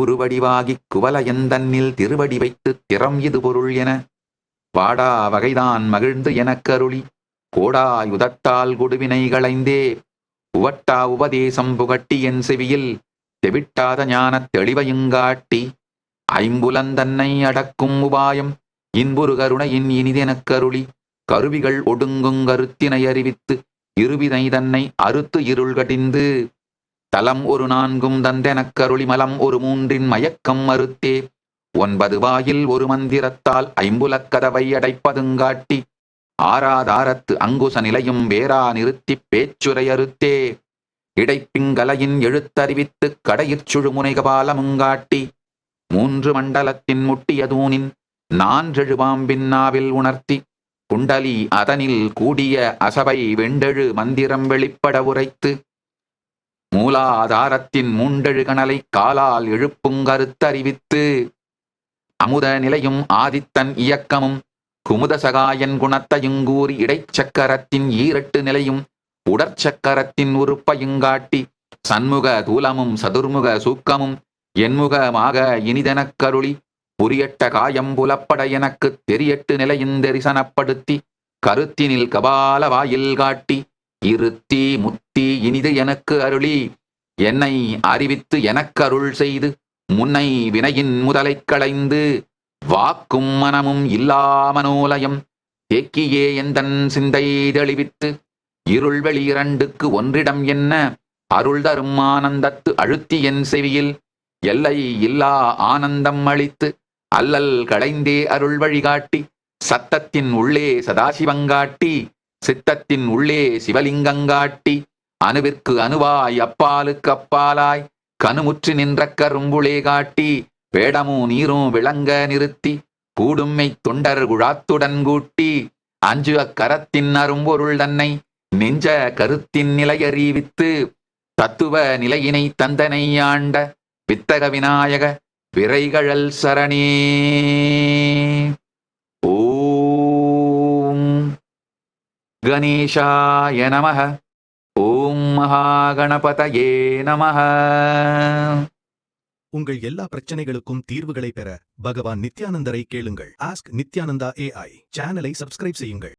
குருவடிவாகிக் குவலயந்தன்னில் திருவடி வைத்துத் திறம் இது பொருள் என வாடா வகைதான் மகிழ்ந்து எனக்கருளி கோடாயுதத்தால் கொடுவினை களைந்தே உவட்டா உபதேசம் புகட்டி என் செவியில் தெவிட்டாத ஞானத் தெளிவையுங்காட்டி ஐம்புலந்தன்னை அடக்கும் உபாயம் இன்புரு கருணையின் இனிதெனக்கருளி கருவிகள் ஒடுங்குங் கருத்தினை அறிவித்து இருவினை தன்னை அறுத்து இருள் கடிந்து தலம் ஒரு நான்கும் தந்தெனக்கருளி மலம் ஒரு மூன்றின் மயக்கம் மறுத்தே 9 வாயில் ஒரு மந்திரத்தால் ஐம்புலக் கதவை அடைப்பதுங்காட்டி ஆராதாரத்து அங்குச நிலையும் வேறா நிறுத்திப் பேச்சுரை அறுத்தே இடைப்பிங்கலையின் எழுத்தறிவித்துக் கடையிற் சுழுமுனைகபாலமுங்காட்டி 3 மண்டலத்தின் முட்டிய தூணின் 4 பாம்பின் நாவில் உணர்த்தி குண்டலி அதனில் கூடிய அசபை வெண்டெழு மந்திரம் வெளிப்பட உரைத்து மூலாதாரத்தின் 3 கணலை காலால் எழுப்புங்கருத்தறிவித்து அமுத நிலையும் ஆதித்தன் இயக்கமும் குமுத சகாயன் குணத்தையுங்கூறி இடைச்சக்கரத்தின் 8 நிலையும் உடற்சக்கரத்தின் உறுப்பையுங்காட்டி சண்முக தூலமும் சதுர்முக சூக்கமும் என்முகமாக இனிதெனக்கருளி புரியட்ட காயம் புலப்பட எனக்குத் தெரியட்டு நிலையின் தரிசனப்படுத்தி கருத்தினில் கபால வாயில் காட்டி இருத்தி முத்தி இனிது எனக்கு அருளி என்னை அறிவித்து எனக்கருள் செய்து முன்னை வினையின் முதலைக் களைந்து வாக்கும் மனமும் இல்லாமனோலயம் தேக்கியே எந்தன் சிந்தை தெளிவித்து இருள் வெளி 2க்கு ஒன்றிடம் என்ன அருள் தரும் ஆனந்தத்து அழுத்தி என் செவியில் எல்லை இல்லா ஆனந்தம் அளித்து அல்லல் களைந்தே அருள் வழிகாட்டி சத்தத்தின் உள்ளே சதாசிவங்காட்டி சித்தத்தின் உள்ளே சிவலிங்கங்காட்டி அணுவிற்கு அணுவாய் அப்பாலுக்கு அப்பாலாய் கணுமுற்றி நின்ற கரும்புளே காட்டி வேடமும் நீரும் விளங்க நிறுத்தி கூடும்மை தொண்டர் குழாத்துடன் கூட்டி 5 அக்கரத்தின் அரும்பொருள் தன்னை நெஞ்ச கருத்தின் நிலையறிவித்து தத்துவ நிலையினை தந்தனை ஆண்ட வித்தக விநாயக விரைகழல் சரணே. ஓம் கணேசாய நமஹ. ஓம் மகாகணபதயே நமஹ. உங்கள் எல்லா பிரச்சனைகளுக்கும் தீர்வுகளை பெற பகவான் நித்யானந்தரை கேளுங்கள். ஆஸ்க் நித்யானந்தா AI சேனலை சப்ஸ்கிரைப் செய்யுங்கள்.